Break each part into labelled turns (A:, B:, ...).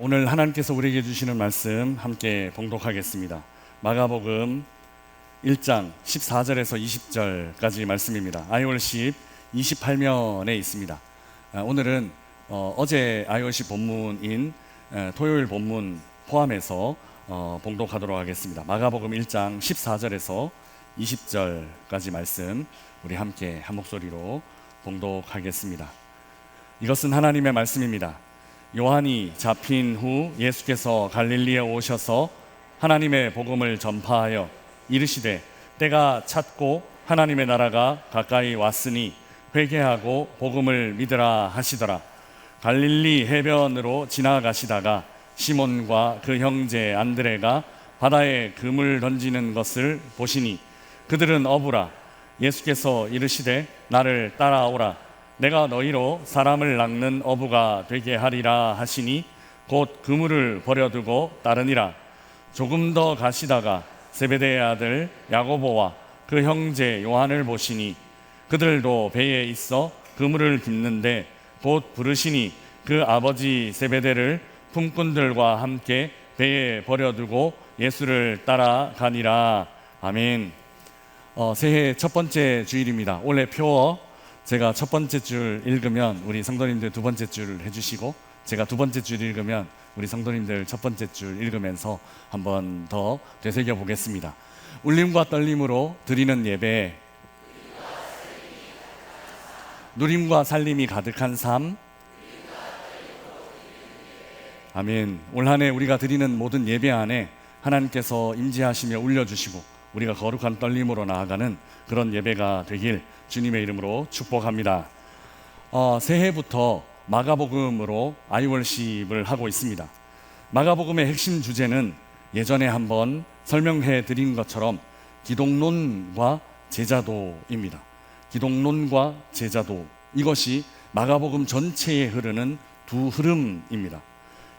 A: 오늘 하나님께서 우리에게 주시는 말씀 함께 봉독하겠습니다. 마가복음 1장 14절에서 20절까지 말씀입니다. 아이월십 28면에 있습니다. 오늘은 어제 아이월십 본문인 토요일 본문 포함해서 봉독하도록 하겠습니다. 마가복음 1장 14절에서 20절까지 말씀 우리 함께 한 목소리로 봉독하겠습니다. 이것은 하나님의 말씀입니다. 요한이 잡힌 후 예수께서 갈릴리에 오셔서 하나님의 복음을 전파하여 이르시되 때가 찼고 하나님의 나라가 가까이 왔으니 회개하고 복음을 믿으라 하시더라. 갈릴리 해변으로 지나가시다가 시몬과 그 형제 안드레가 바다에 금을 던지는 것을 보시니 그들은 어부라. 예수께서 이르시되 나를 따라오라. 내가 너희로 사람을 낚는 어부가 되게 하리라 하시니 곧 그물을 버려두고 따르니라. 조금 더 가시다가 세베대의 아들 야고보와 그 형제 요한을 보시니 그들도 배에 있어 그물을 깁는데 곧 부르시니 그 아버지 세베대를 품꾼들과 함께 배에 버려두고 예수를 따라가니라. 아멘. 새해 첫 번째 주일입니다. 올해 표어 제가 첫 번째 줄 읽으면 우리 성도님들 두 번째 줄 해주시고, 제가 두 번째 줄 읽으면 우리 성도님들 첫 번째 줄 읽으면서 한 번 더 되새겨 보겠습니다. 울림과 떨림으로 드리는 예배, 누림과 살림이 가득한 삶. 아멘. 올 한 해 우리가 드리는 모든 예배 안에 하나님께서 임재하시며 울려주시고 우리가 거룩한 떨림으로 나아가는 그런 예배가 되길 주님의 이름으로 축복합니다. 새해부터 마가복음으로 아이월십을 하고 있습니다. 마가복음의 핵심 주제는 예전에 한번 설명해 드린 것처럼 기독론과 제자도입니다. 기독론과 제자도, 이것이 마가복음 전체에 흐르는 두 흐름입니다.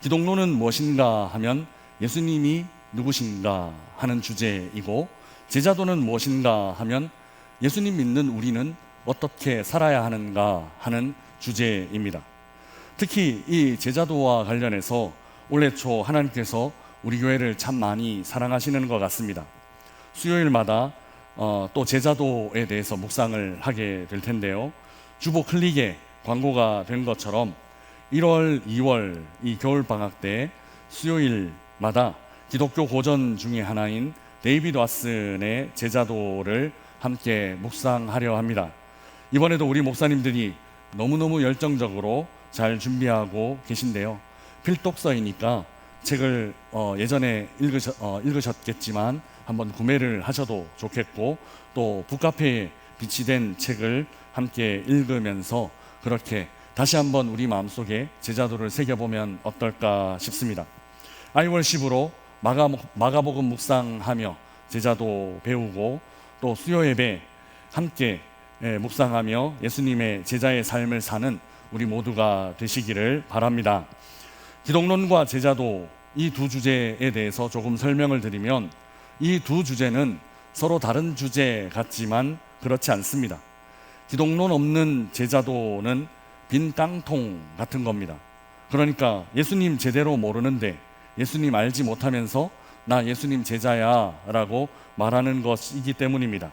A: 기독론은 무엇인가 하면 예수님이 누구신가 하는 주제이고, 제자도는 무엇인가 하면 예수님 믿는 우리는 어떻게 살아야 하는가 하는 주제입니다. 특히 이 제자도와 관련해서 올해 초 하나님께서 우리 교회를 참 많이 사랑하시는 것 같습니다. 수요일마다 또 제자도에 대해서 묵상을 하게 될 텐데요, 주보 클릭에 광고가 된 것처럼 1월, 2월 이 겨울방학 때 수요일마다 기독교 고전 중에 하나인 데이비드 왓슨의 제자도를 함께 묵상하려 합니다. 이번에도 우리 목사님들이 너무너무 열정적으로 잘 준비하고 계신데요, 필독서이니까 책을 예전에 읽으셨겠지만 한번 구매를 하셔도 좋겠고, 또 북카페에 비치된 책을 함께 읽으면서 그렇게 다시 한번 우리 마음속에 제자도를 새겨보면 어떨까 싶습니다. 아이월십으로 마가복음 묵상하며 제자도 배우고, 또 수요 예배 함께 묵상하며 예수님의 제자의 삶을 사는 우리 모두가 되시기를 바랍니다. 기독론과 제자도, 이 두 주제에 대해서 조금 설명을 드리면, 이 두 주제는 서로 다른 주제 같지만 그렇지 않습니다. 기독론 없는 제자도는 빈 깡통 같은 겁니다. 그러니까 예수님 제대로 모르는데, 예수님 알지 못하면서 나 예수님 제자야 라고 말하는 것이기 때문입니다.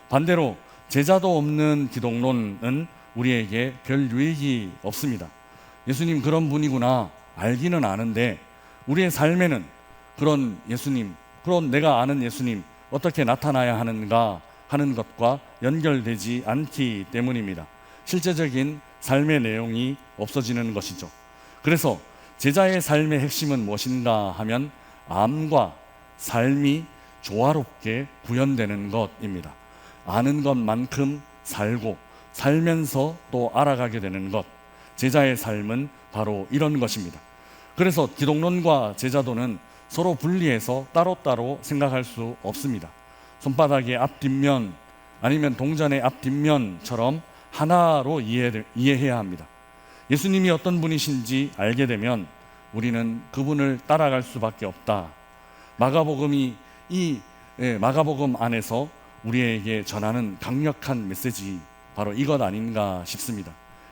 A: 반대로 제자도 없는 기독론은 우리에게 별 유익이 없습니다. 예수님 그런 분이구나 알기는 아는데 우리의 삶에는 그런 예수님, 그런 내가 아는 예수님 어떻게 나타나야 하는가 하는 것과 연결되지 않기 때문입니다. 실제적인 삶의 내용이 없어지는 것이죠. 그래서 제자의 삶의 핵심은 무엇인가 하면 암과 삶이 조화롭게 구현되는 것입니다. 아는 것만큼 살고 살면서 또 알아가게 되는 것, 제자의 삶은 바로 이런 것입니다. 그래서 기독론과 제자도는 서로 분리해서 따로따로 생각할 수 없습니다. 손바닥의 앞뒷면 아니면 동전의 앞뒷면처럼 하나로 이해해야 합니다. 예수님이 어떤 분이신지 알게 되면 우리는 그분을 따라갈 수밖에 없다. 마가복음이 마가복음 안에서 우리에게 전하는 강력한 메시지, 바로 이것 아닌가 싶습니다.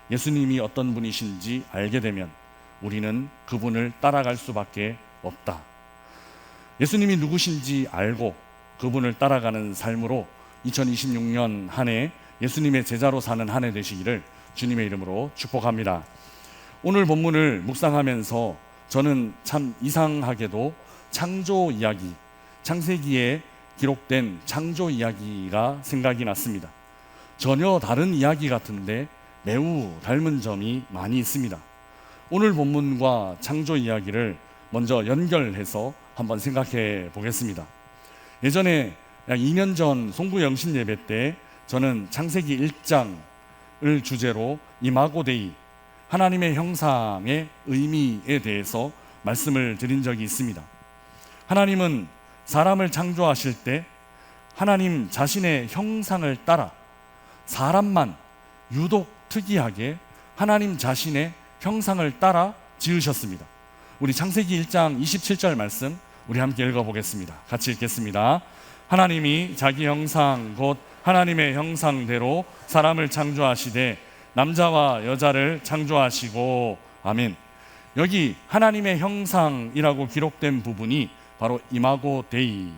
A: 예수님이 어떤 분이신지 알게 되면 우리는 그분을 따라갈 수밖에 없다. 예수님이 누구신지 알고 그분을 따라가는 삶으로 2026년 한 해 예수님의 제자로 사는 한 해 되시기를 주님의 이름으로 축복합니다. 오늘 본문을 묵상하면서 저는 참 이상하게도 창조 이야기, 창세기에 기록된 창조 이야기가 생각이 났습니다. 전혀 다른 이야기 같은데 매우 닮은 점이 많이 있습니다. 오늘 본문과 창조 이야기를 먼저 연결해서 한번 생각해 보겠습니다. 예전에 약 2년 전 송구 영신 예배 때 저는 창세기 1장을 주제로 이마고 데이, 하나님의 형상의 의미에 대해서 말씀을 드린 적이 있습니다. 하나님은 사람을 창조하실 때 하나님 자신의 형상을 따라 사람만 유독 특이하게 하나님 자신의 형상을 따라 지으셨습니다. 우리 창세기 1장 27절 말씀 우리 함께 읽어보겠습니다. 같이 읽겠습니다. 하나님이 자기 형상 곧 하나님의 형상대로 사람을 창조하시되 남자와 여자를 창조하시고. 아멘. 여기 하나님의 형상이라고 기록된 부분이 바로 이마고 데이.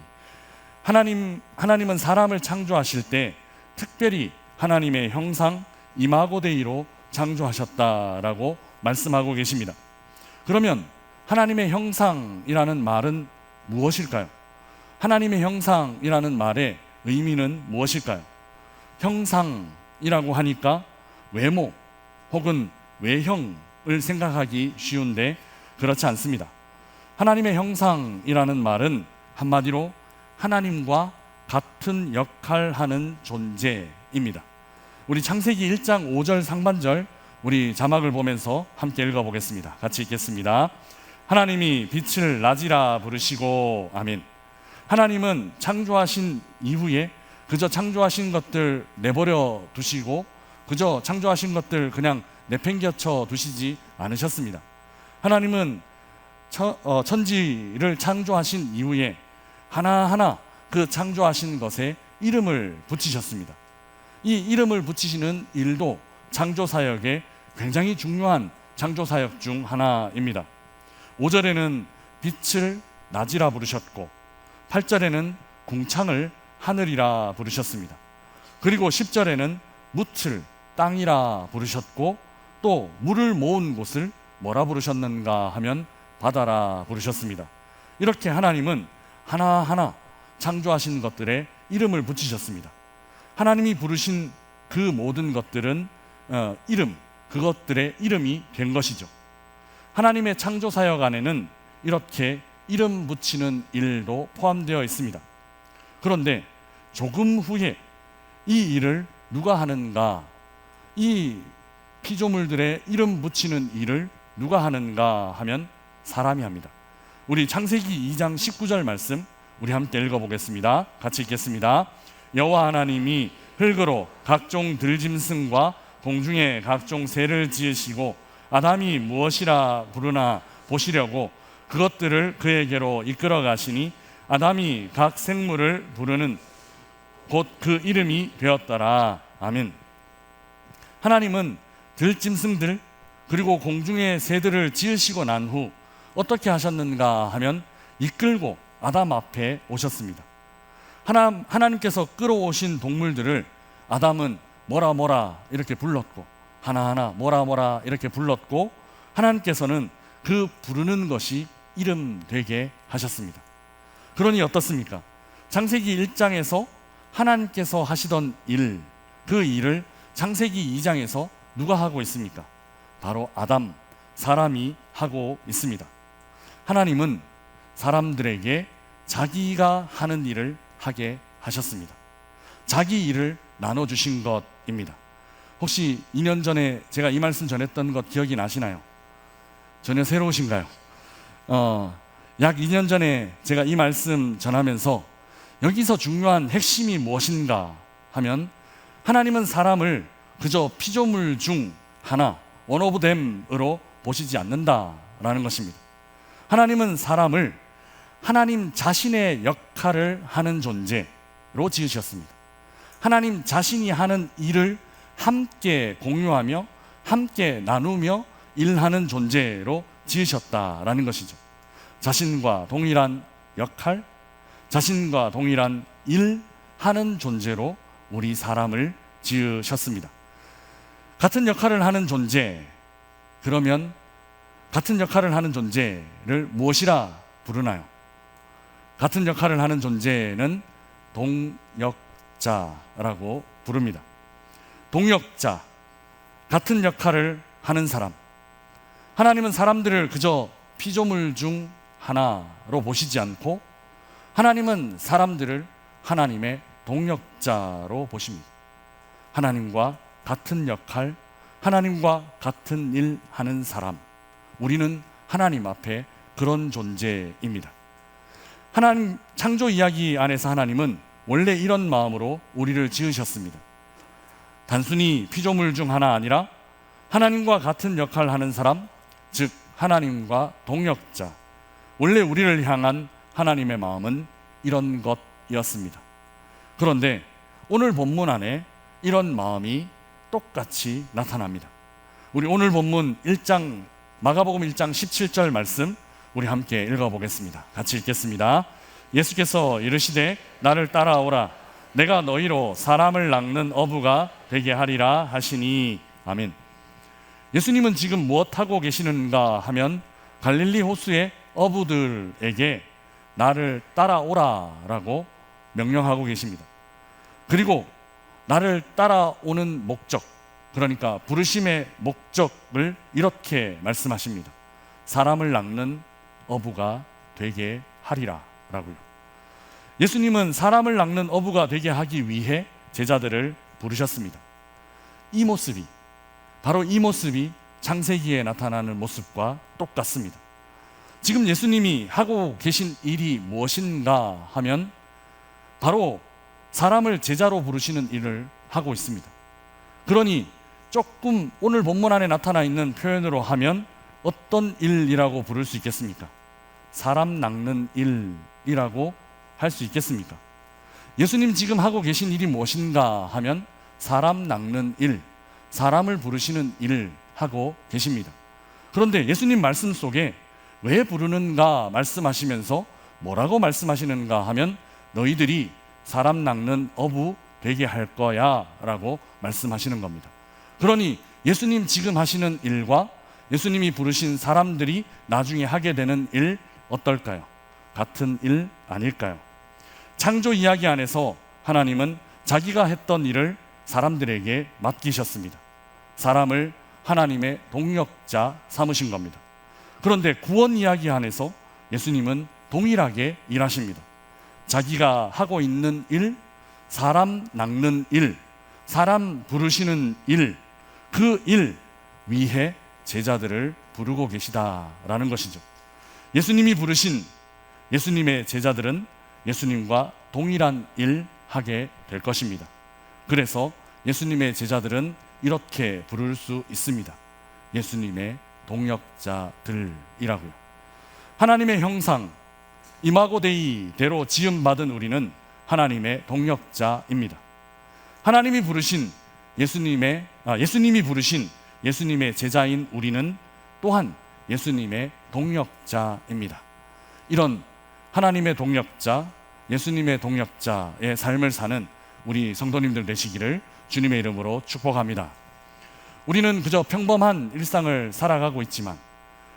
A: 하나님은 사람을 창조하실 때 특별히 하나님의 형상 이마고 데이로 창조하셨다라고 말씀하고 계십니다. 그러면 하나님의 형상이라는 말은 무엇일까요? 하나님의 형상이라는 말의 의미는 무엇일까요? 형상이라고 하니까 외모 혹은 외형을 생각하기 쉬운데 그렇지 않습니다. 하나님의 형상이라는 말은 한마디로 하나님과 같은 역할하는 존재입니다. 우리 창세기 1장 5절 상반절 우리 자막을 보면서 함께 읽어보겠습니다. 같이 읽겠습니다. 하나님이 빛을 낮이라 부르시고. 아멘. 하나님은 창조하신 이후에 그저 창조하신 것들 내버려 두시고 그저 창조하신 것들 그냥 내팽겨쳐 두시지 않으셨습니다. 하나님은 천지를 창조하신 이후에 하나하나 그 창조하신 것에 이름을 붙이셨습니다. 이 이름을 붙이시는 일도 창조사역의 굉장히 중요한 창조사역 중 하나입니다. 5절에는 빛을 낮이라 부르셨고 8절에는 궁창을 하늘이라 부르셨습니다. 그리고 10절에는 뭇을 땅이라 부르셨고 또 물을 모은 곳을 뭐라 부르셨는가 하면 바다라 부르셨습니다. 이렇게 하나님은 하나하나 창조하신 것들에 이름을 붙이셨습니다. 하나님이 부르신 그 모든 것들은 그것들의 이름이 된 것이죠. 하나님의 창조사역 안에는 이렇게 이름 붙이는 일도 포함되어 있습니다. 그런데 조금 후에 이 일을 누가 하는가? 이 피조물들의 이름 붙이는 일을 누가 하는가 하면 사람이 합니다. 우리 창세기 2장 19절 말씀 우리 함께 읽어보겠습니다. 같이 읽겠습니다. 여호와 하나님이 흙으로 각종 들짐승과 공중의 각종 새를 지으시고 아담이 무엇이라 부르나 보시려고 그것들을 그에게로 이끌어 가시니 아담이 각 생물을 부르는 곧 그 이름이 되었더라. 아멘. 하나님은 들짐승들 그리고 공중의 새들을 지으시고 난 후 어떻게 하셨는가 하면 이끌고 아담 앞에 오셨습니다. 하나님께서 끌어오신 동물들을 아담은 뭐라 이렇게 불렀고 하나하나 뭐라 이렇게 불렀고 하나님께서는 그 부르는 것이 이름 되게 하셨습니다. 그러니 어떻습니까? 창세기 1장에서 하나님께서 하시던 일, 그 일을 창세기 2장에서 누가 하고 있습니까? 바로 아담, 사람이 하고 있습니다. 하나님은 사람들에게 자기가 하는 일을 하게 하셨습니다. 자기 일을 나눠주신 것입니다. 혹시 2년 전에 제가 이 말씀 전했던 것 기억이 나시나요? 전혀 새로우신가요? 약 2년 전에 제가 이 말씀 전하면서 여기서 중요한 핵심이 무엇인가 하면 하나님은 사람을 그저 피조물 중 하나, one of them으로 보시지 않는다라는 것입니다. 하나님은 사람을 하나님 자신의 역할을 하는 존재로 지으셨습니다. 하나님 자신이 하는 일을 함께 공유하며 함께 나누며 일하는 존재로 지으셨다라는 것이죠. 자신과 동일한 역할, 자신과 동일한 일 하는 존재로 우리 사람을 지으셨습니다. 같은 역할을 하는 존재, 그러면 같은 역할을 하는 존재를 무엇이라 부르나요? 같은 역할을 하는 존재는 동역자라고 부릅니다. 동역자, 같은 역할을 하는 사람. 하나님은 사람들을 그저 피조물 중 하나로 보시지 않고 하나님은 사람들을 하나님의 동역자로 보십니다. 하나님과 같은 역할, 하나님과 같은 일 하는 사람, 우리는 하나님 앞에 그런 존재입니다. 하나님 창조 이야기 안에서 하나님은 원래 이런 마음으로 우리를 지으셨습니다. 단순히 피조물 중 하나 아니라 하나님과 같은 역할을 하는 사람, 즉 하나님과 동역자, 원래 우리를 향한 하나님의 마음은 이런 것이었습니다. 그런데 오늘 본문 안에 이런 마음이 똑같이 나타납니다. 우리 오늘 본문 1장 마가복음 1장 17절 말씀 우리 함께 읽어보겠습니다. 같이 읽겠습니다. 예수께서 이르시되 나를 따라오라 내가 너희로 사람을 낚는 어부가 되게 하리라 하시니. 아멘. 예수님은 지금 무엇하고 계시는가 하면 갈릴리 호수의 어부들에게 나를 따라오라라고 명령하고 계십니다. 그리고 나를 따라오는 목적, 그러니까 부르심의 목적을 이렇게 말씀하십니다. 사람을 낚는 어부가 되게 하리라 라고요. 예수님은 사람을 낚는 어부가 되게 하기 위해 제자들을 부르셨습니다. 이 모습이, 바로 이 모습이 창세기에 나타나는 모습과 똑같습니다. 지금 예수님이 하고 계신 일이 무엇인가 하면 바로 사람을 제자로 부르시는 일을 하고 있습니다. 그러니 조금 오늘 본문 안에 나타나 있는 표현으로 하면 어떤 일이라고 부를 수 있겠습니까? 사람 낚는 일이라고 할 수 있겠습니까? 예수님 지금 하고 계신 일이 무엇인가 하면 사람 낚는 일, 사람을 부르시는 일을 하고 계십니다. 그런데 예수님 말씀 속에 왜 부르는가 말씀하시면서 뭐라고 말씀하시는가 하면 너희들이 사람 낚는 어부 되게 할 거야 라고 말씀하시는 겁니다. 그러니 예수님 지금 하시는 일과 예수님이 부르신 사람들이 나중에 하게 되는 일 어떨까요? 같은 일 아닐까요? 창조 이야기 안에서 하나님은 자기가 했던 일을 사람들에게 맡기셨습니다. 사람을 하나님의 동역자 삼으신 겁니다. 그런데 구원 이야기 안에서 예수님은 동일하게 일하십니다. 자기가 하고 있는 일, 사람 낚는 일, 사람 부르시는 일, 그 일 위해 제자들을 부르고 계시다라는 것이죠. 예수님이 부르신 예수님의 제자들은 예수님과 동일한 일 하게 될 것입니다. 그래서 예수님의 제자들은 이렇게 부를 수 있습니다. 예수님의 동역자들이라고요. 하나님의 형상 이마고 데이대로 지음받은 우리는 하나님의 동역자입니다. 하나님이 부르신 예수님이 부르신 예수님의 제자인 우리는 또한 예수님의 동역자입니다. 이런 하나님의 동역자, 예수님의 동역자의 삶을 사는 우리 성도님들 되시기를 주님의 이름으로 축복합니다. 우리는 그저 평범한 일상을 살아가고 있지만,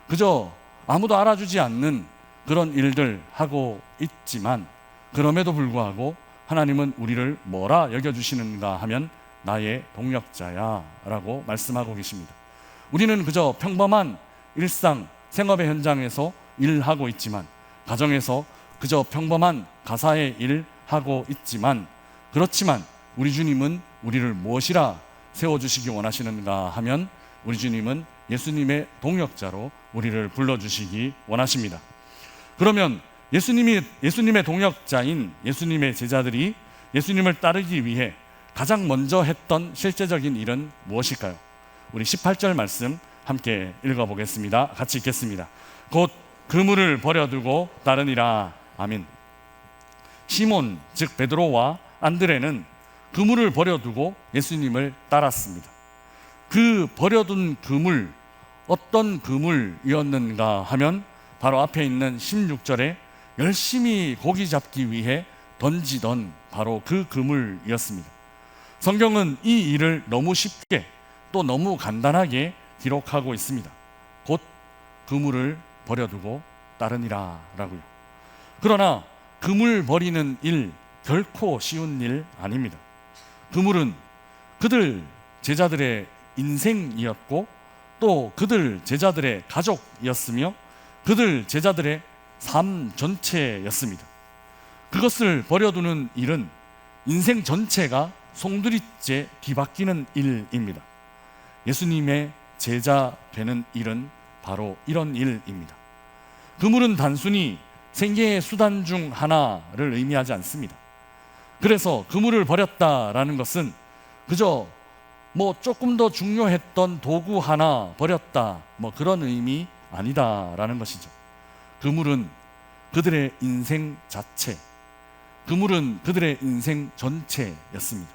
A: 그저 아무도 알아주지 않는 그런 일들 하고 있지만, 그럼에도 불구하고 하나님은 우리를 뭐라 여겨주시는가 하면 나의 동역자야 라고 말씀하고 계십니다. 우리는 그저 평범한 일상 생업의 현장에서 일하고 있지만, 가정에서 그저 평범한 가사의 일 하고 있지만, 그렇지만 우리 주님은 우리를 무엇이라 세워주시기 원하시는가 하면 우리 주님은 예수님의 동역자로 우리를 불러주시기 원하십니다. 그러면 예수님의 동역자인 예수님의 제자들이 예수님을 따르기 위해 가장 먼저 했던 실제적인 일은 무엇일까요? 우리 18절 말씀 함께 읽어보겠습니다. 같이 읽겠습니다. 곧 그물을 버려두고 따르니라. 아멘. 시몬 즉 베드로와 안드레는 그물을 버려두고 예수님을 따랐습니다. 그 버려둔 그물 어떤 그물이었는가 하면 바로 앞에 있는 16절에 열심히 고기 잡기 위해 던지던 바로 그 그물이었습니다. 성경은 이 일을 너무 쉽게 또 너무 간단하게 기록하고 있습니다. 곧 그물을 버려두고 따르니라 라고요. 그러나 그물 버리는 일 결코 쉬운 일 아닙니다. 그물은 그들 제자들의 인생이었고 또 그들 제자들의 가족이었으며 그들 제자들의 삶 전체였습니다. 그것을 버려두는 일은 인생 전체가 송두리째 뒤바뀌는 일입니다. 예수님의 제자 되는 일은 바로 이런 일입니다. 그물은 단순히 생계의 수단 중 하나를 의미하지 않습니다. 그래서 그물을 버렸다라는 것은 그저 조금 더 중요했던 도구 하나 버렸다 그런 의미 아니다라는 것이죠. 그물은 그들의 인생 자체, 그물은 그들의 인생 전체였습니다.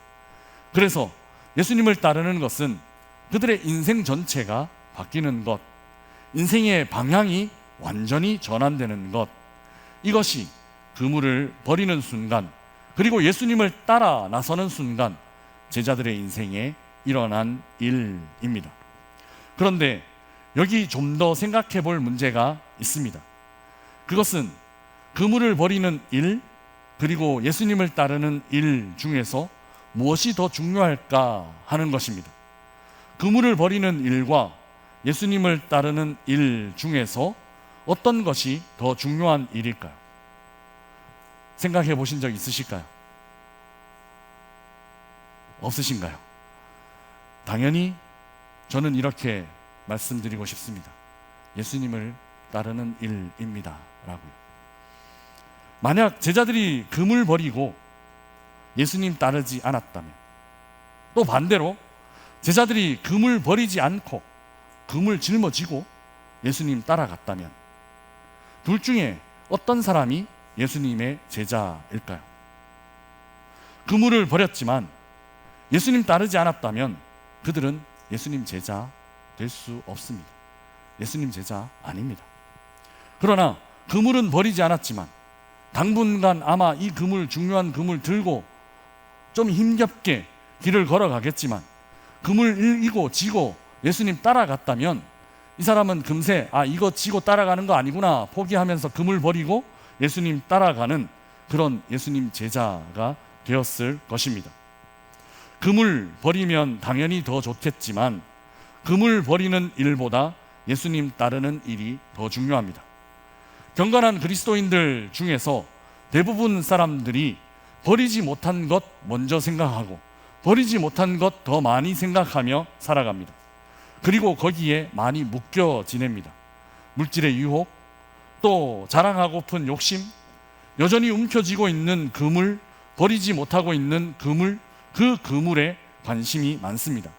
A: 그래서 예수님을 따르는 것은 그들의 인생 전체가 바뀌는 것, 인생의 방향이 완전히 전환되는 것, 이것이 그물을 버리는 순간 그리고 예수님을 따라 나서는 순간 제자들의 인생에 일어난 일입니다. 그런데 여기 좀 더 생각해 볼 문제가 있습니다. 그것은 그물을 버리는 일 그리고 예수님을 따르는 일 중에서 무엇이 더 중요할까 하는 것입니다. 그물을 버리는 일과 예수님을 따르는 일 중에서 어떤 것이 더 중요한 일일까요? 생각해 보신 적 있으실까요? 없으신가요? 당연히 저는 이렇게 말씀드리고 싶습니다. 예수님을 따르는 일입니다 라고요. 만약 제자들이 그물 버리고 예수님 따르지 않았다면, 또 반대로 제자들이 그물 버리지 않고 그물 짊어지고 예수님 따라갔다면 둘 중에 어떤 사람이 예수님의 제자일까요? 그물을 버렸지만 예수님 따르지 않았다면 그들은 예수님 제자 될 수 없습니다. 예수님 제자 아닙니다. 그러나 그물은 버리지 않았지만 당분간 아마 이 그물, 중요한 그물 들고 좀 힘겹게 길을 걸어가겠지만 그물 이고 지고 예수님 따라갔다면 이 사람은 금세 이거 지고 따라가는 거 아니구나 포기하면서 그물 버리고 예수님 따라가는 그런 예수님 제자가 되었을 것입니다. 그물 버리면 당연히 더 좋겠지만 그물 버리는 일보다 예수님 따르는 일이 더 중요합니다. 경건한 그리스도인들 중에서 대부분 사람들이 버리지 못한 것 먼저 생각하고 버리지 못한 것 더 많이 생각하며 살아갑니다. 그리고 거기에 많이 묶여 지냅니다. 물질의 유혹, 또 자랑하고픈 욕심, 여전히 움켜쥐고 있는 그물, 버리지 못하고 있는 그물, 그 그물에 관심이 많습니다.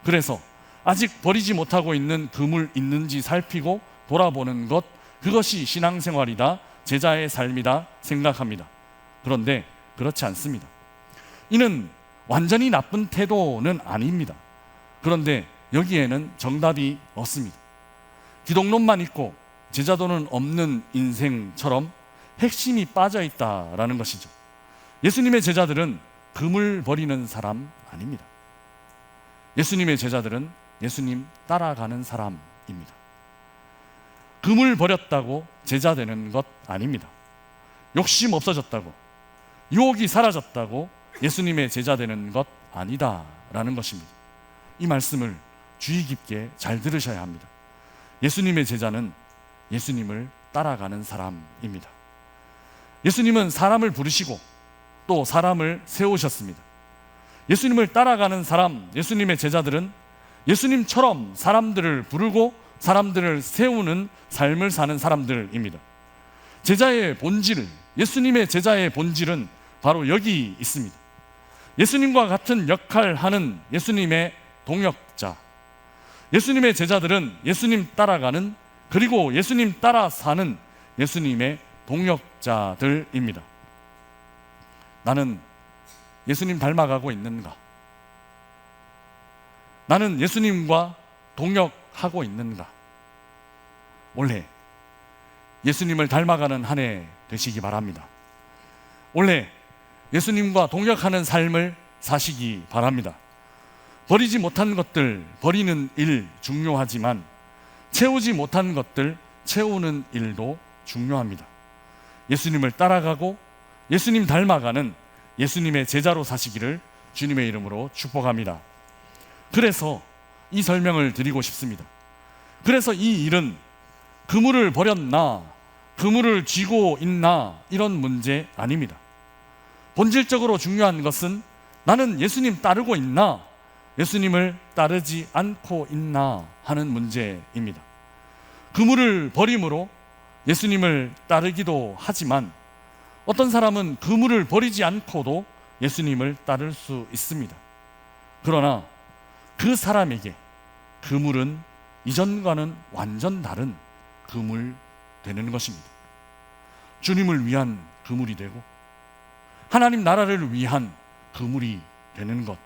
A: 그래서 아직 버리지 못하고 있는 그물 있는지 살피고 돌아보는 것, 그것이 신앙생활이다, 제자의 삶이다 생각합니다. 그런데 그렇지 않습니다. 이는 완전히 나쁜 태도는 아닙니다. 그런데 여기에는 정답이 없습니다. 기독론만 있고 제자도는 없는 인생처럼 핵심이 빠져 있다라는 것이죠. 예수님의 제자들은 그물 버리는 사람 아닙니다. 예수님의 제자들은 예수님 따라가는 사람입니다. 그물 버렸다고 제자 되는 것 아닙니다. 욕심 없어졌다고, 유혹이 사라졌다고 예수님의 제자 되는 것 아니다라는 것입니다. 이 말씀을 주의 깊게 잘 들으셔야 합니다. 예수님의 제자는 예수님을 따라가는 사람입니다. 예수님은 사람을 부르시고 또 사람을 세우셨습니다. 예수님을 따라가는 사람, 예수님의 제자들은 예수님처럼 사람들을 부르고 사람들을 세우는 삶을 사는 사람들입니다. 제자의 본질, 예수님의 제자의 본질은 바로 여기 있습니다. 예수님과 같은 역할을 하는 예수님의 동역자, 예수님의 제자들은 예수님 따라가는, 그리고 예수님 따라 사는 예수님의 동역자들입니다. 나는 예수님 닮아가고 있는가? 나는 예수님과 동역하고 있는가? 올해 예수님을 닮아가는 한 해 되시기 바랍니다. 올해 예수님과 동역하는 삶을 사시기 바랍니다. 버리지 못한 것들 버리는 일 중요하지만 채우지 못한 것들 채우는 일도 중요합니다. 예수님을 따라가고 예수님 닮아가는 예수님의 제자로 사시기를 주님의 이름으로 축복합니다. 그래서 이 설명을 드리고 싶습니다. 그래서 이 일은 그물을 버렸나 그물을 쥐고 있나 이런 문제 아닙니다. 본질적으로 중요한 것은 나는 예수님 따르고 있나 예수님을 따르지 않고 있나 하는 문제입니다. 그물을 버림으로 예수님을 따르기도 하지만 어떤 사람은 그물을 버리지 않고도 예수님을 따를 수 있습니다. 그러나 그 사람에게 그물은 이전과는 완전 다른 그물 되는 것입니다. 주님을 위한 그물이 되고 하나님 나라를 위한 그물이 되는 것.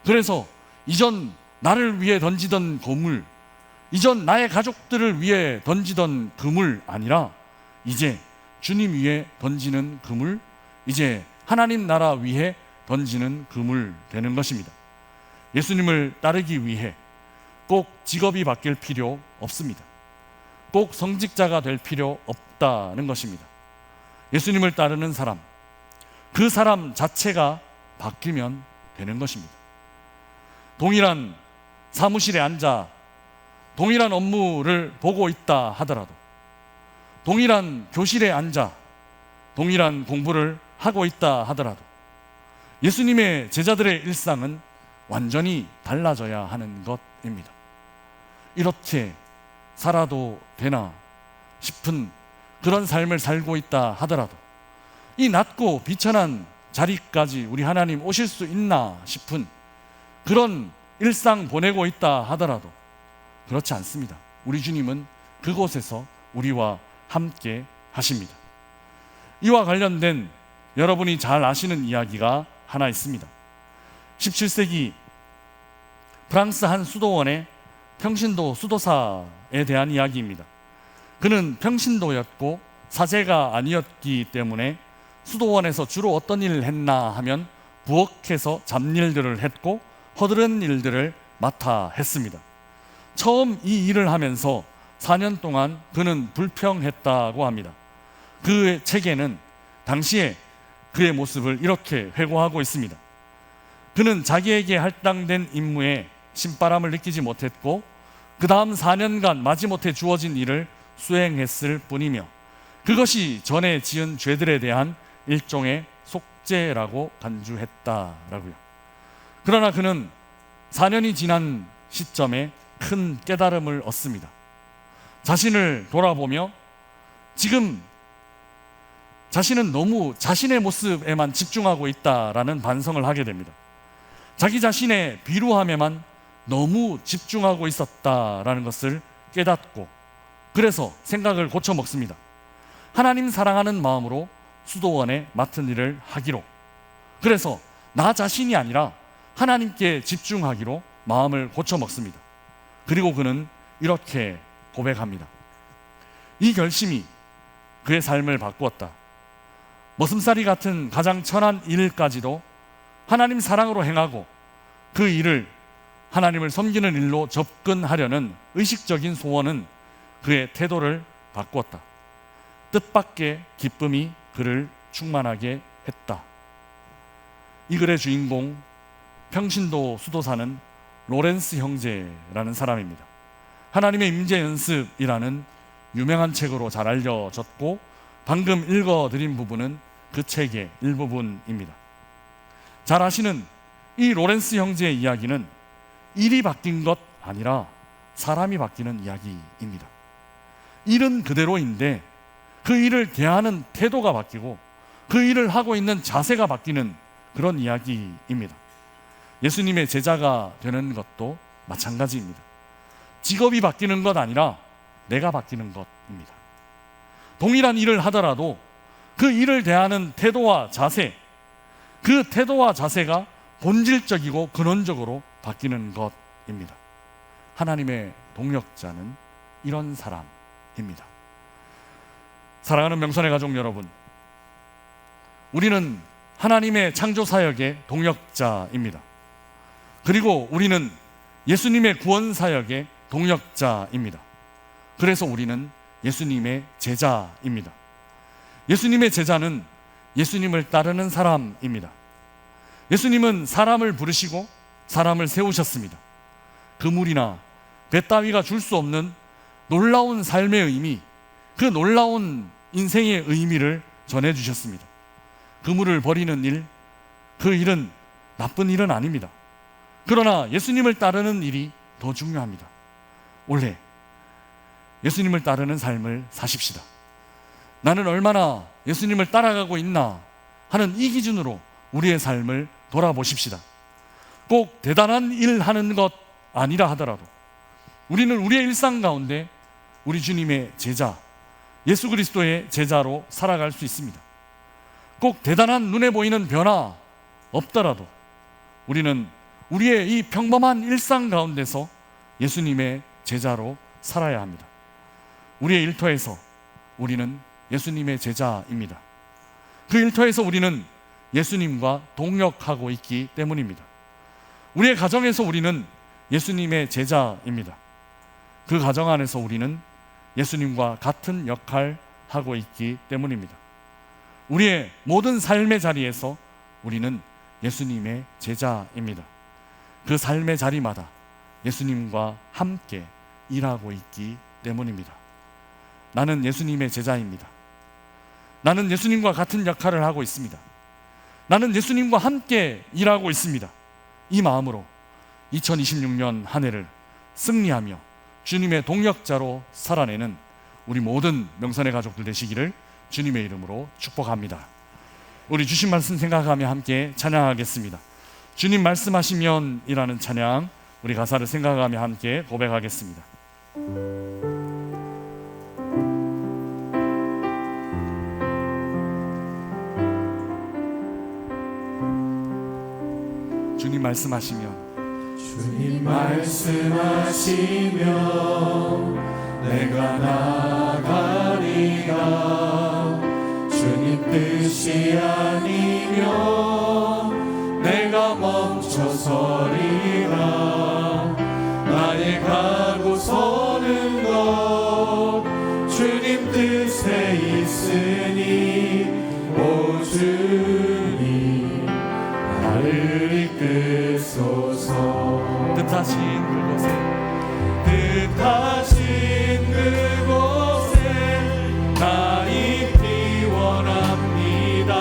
A: 그래서 이전 나를 위해 던지던 그물, 이전 나의 가족들을 위해 던지던 그물 아니라 이제 주님 위에 던지는 그물, 이제 하나님 나라 위에 던지는 그물 되는 것입니다. 예수님을 따르기 위해 꼭 직업이 바뀔 필요 없습니다. 꼭 성직자가 될 필요 없다는 것입니다. 예수님을 따르는 사람, 그 사람 자체가 바뀌면 되는 것입니다. 동일한 사무실에 앉아 동일한 업무를 보고 있다 하더라도, 동일한 교실에 앉아 동일한 공부를 하고 있다 하더라도 예수님의 제자들의 일상은 완전히 달라져야 하는 것입니다. 이렇게 살아도 되나 싶은 그런 삶을 살고 있다 하더라도, 이 낮고 비천한 자리까지 우리 하나님 오실 수 있나 싶은 그런 일상 보내고 있다 하더라도 그렇지 않습니다. 우리 주님은 그곳에서 우리와 함께 하십니다. 이와 관련된 여러분이 잘 아시는 이야기가 하나 있습니다. 17세기 프랑스 한 수도원의 평신도 수도사에 대한 이야기입니다. 그는 평신도였고 사제가 아니었기 때문에 수도원에서 주로 어떤 일을 했나 하면 부엌에서 잡일들을 했고 허드렛 일들을 맡아 했습니다. 처음 이 일을 하면서 4년 동안 그는 불평했다고 합니다. 그의 책에는 당시에 그의 모습을 이렇게 회고하고 있습니다. 그는 자기에게 할당된 임무에 신바람을 느끼지 못했고 그 다음 4년간 마지못해 주어진 일을 수행했을 뿐이며 그것이 전에 지은 죄들에 대한 일종의 속죄라고 간주했다라고요. 그러나 그는 4년이 지난 시점에 큰 깨달음을 얻습니다. 자신을 돌아보며 지금 자신은 너무 자신의 모습에만 집중하고 있다라는 반성을 하게 됩니다. 자기 자신의 비루함에만 너무 집중하고 있었다라는 것을 깨닫고 그래서 생각을 고쳐 먹습니다. 하나님 사랑하는 마음으로 수도원에 맡은 일을 하기로, 그래서 나 자신이 아니라 하나님께 집중하기로 마음을 고쳐 먹습니다. 그리고 그는 이렇게 고백합니다. 이 결심이 그의 삶을 바꾸었다. 머슴살이 같은 가장 천한 일까지도 하나님 사랑으로 행하고 그 일을 하나님을 섬기는 일로 접근하려는 의식적인 소원은 그의 태도를 바꾸었다. 뜻밖의 기쁨이 그를 충만하게 했다. 이 글의 주인공 평신도 수도사는 로렌스 형제라는 사람입니다. 하나님의 임재 연습이라는 유명한 책으로 잘 알려졌고 방금 읽어드린 부분은 그 책의 일부분입니다. 잘 아시는 이 로렌스 형제의 이야기는 일이 바뀐 것 아니라 사람이 바뀌는 이야기입니다. 일은 그대로인데 그 일을 대하는 태도가 바뀌고 그 일을 하고 있는 자세가 바뀌는 그런 이야기입니다. 예수님의 제자가 되는 것도 마찬가지입니다. 직업이 바뀌는 것 아니라 내가 바뀌는 것입니다. 동일한 일을 하더라도 그 일을 대하는 태도와 자세, 그 태도와 자세가 본질적이고 근원적으로 바뀌는 것입니다. 하나님의 동역자는 이런 사람입니다. 자입니다. 사랑하는 명선의 가족 여러분, 우리는 하나님의 창조 사역의 동역자입니다. 그리고 우리는 예수님의 구원 사역의 동역자입니다. 그래서 우리는 예수님의 제자입니다. 예수님의 제자는 예수님을 따르는 사람입니다. 예수님은 사람을 부르시고 사람을 세우셨습니다. 그물이나 배 따위가 줄 수 없는 놀라운 삶의 의미, 그 놀라운 인생의 의미를 전해주셨습니다. 그물을 버리는 일, 그 일은 나쁜 일은 아닙니다. 그러나 예수님을 따르는 일이 더 중요합니다. 올해 예수님을 따르는 삶을 사십시다. 나는 얼마나 예수님을 따라가고 있나 하는 이 기준으로 우리의 삶을 돌아보십시다. 꼭 대단한 일 하는 것 아니라 하더라도 우리는 우리의 일상 가운데 우리 주님의 제자, 예수 그리스도의 제자로 살아갈 수 있습니다. 꼭 대단한 눈에 보이는 변화 없더라도 우리는 우리의 이 평범한 일상 가운데서 예수님의 제자로 살아야 합니다. 우리의 일터에서 우리는 예수님의 제자입니다. 그 일터에서 우리는 예수님과 동역하고 있기 때문입니다. 우리의 가정에서 우리는 예수님의 제자입니다. 그 가정 안에서 우리는 예수님과 같은 역할을 하고 있기 때문입니다. 우리의 모든 삶의 자리에서 우리는 예수님의 제자입니다. 그 삶의 자리마다 예수님과 함께 일하고 있기 때문입니다. 나는 예수님의 제자입니다. 나는 예수님과 같은 역할을 하고 있습니다. 나는 예수님과 함께 일하고 있습니다. 이 마음으로 2026년 한 해를 승리하며 주님의 동역자로 살아내는 우리 모든 명선의 가족들 되시기를 주님의 이름으로 축복합니다. 우리 주신 말씀 생각하며 함께 찬양하겠습니다. 주님 말씀하시면 이라는 찬양, 우리 가사를 생각하며 함께 고백하겠습니다. 주님 말씀하시면,
B: 주님 말씀하시면 내가 나가리라. 주님 뜻이 아니면 내가 멈춰서리라. 나의 가고 서는 것 주님 뜻에 있으니 오 주님 나를 이끄소서.
A: 뜻하신 그곳에
B: 나 있기 원합니다.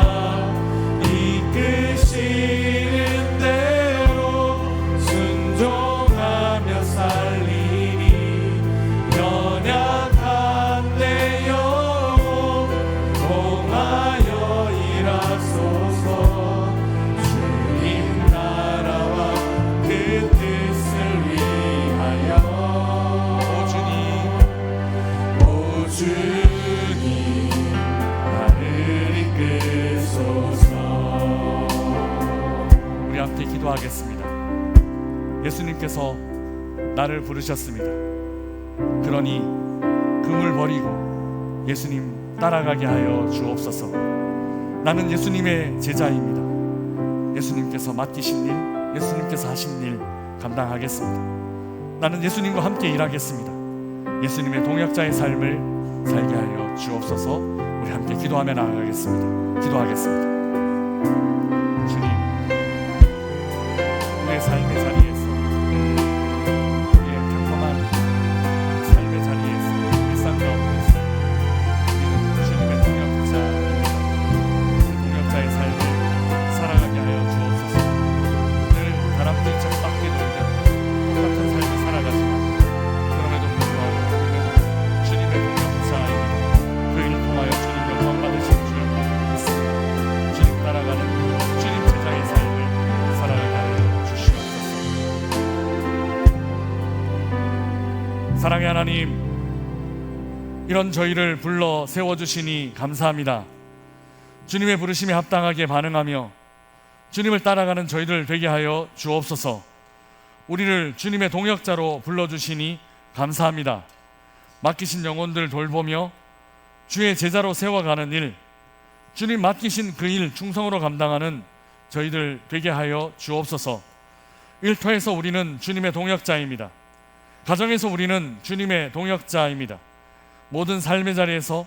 B: 이끄시는 대로 순종하며 살리니 연약한 내 영혼 통하여 일하소서. 주님 나라와 그 뜻을 위하여 오 주님 나를 이끄소서.
A: 우리 함께 기도하겠습니다. 예수님께서 나를 부르셨습니다. 그러니 금을 버리고 예수님 따라가게 하여 주옵소서. 나는 예수님의 제자입니다. 예수님께서 맡기신 일, 예수님께서 하신 일 감당하겠습니다. 나는 예수님과 함께 일하겠습니다. 예수님의 동역자의 삶을 살게 하여 주옵소서. 우리 함께 기도하며 나아가겠습니다. 기도하겠습니다. 주님, 우리의 삶의 자리에서, 우리의 평범한 삶의 자리에서, 일상 가운데서 우리는 주님의 동역자입니다. 그 동역자의 삶을 살아가게 하여 주옵소서. 늘 다람쥐 짝밖에 놀던 똑같은 삶을 살아가지만 그럼에도 불구하고 우리는 주님의 동역자입니다. 그 일을 통하여 주님 영광 받으실 줄 믿습니다. 주님 따라가는 주님 제자의 삶을 살아가게 하여 주시옵소서. 사랑의 하나님, 이런 저희를 불러 세워주시니 감사합니다. 주님의 부르심에 합당하게 반응하며 주님을 따라가는 저희들 되게 하여 주옵소서. 우리를 주님의 동역자로 불러주시니 감사합니다. 맡기신 영혼들 돌보며 주의 제자로 세워가는 일, 주님 맡기신 그 일 충성으로 감당하는 저희들 되게 하여 주옵소서. 일터에서 우리는 주님의 동역자입니다. 가정에서 우리는 주님의 동역자입니다. 모든 삶의 자리에서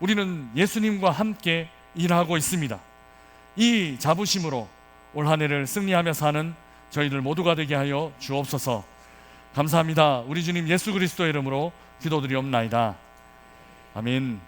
A: 우리는 예수님과 함께 일하고 있습니다. 이 자부심으로 올 한 해를 승리하며 사는 저희들 모두가 되게 하여 주옵소서. 감사합니다. 우리 주님 예수 그리스도의 이름으로 기도드리옵나이다. 아멘.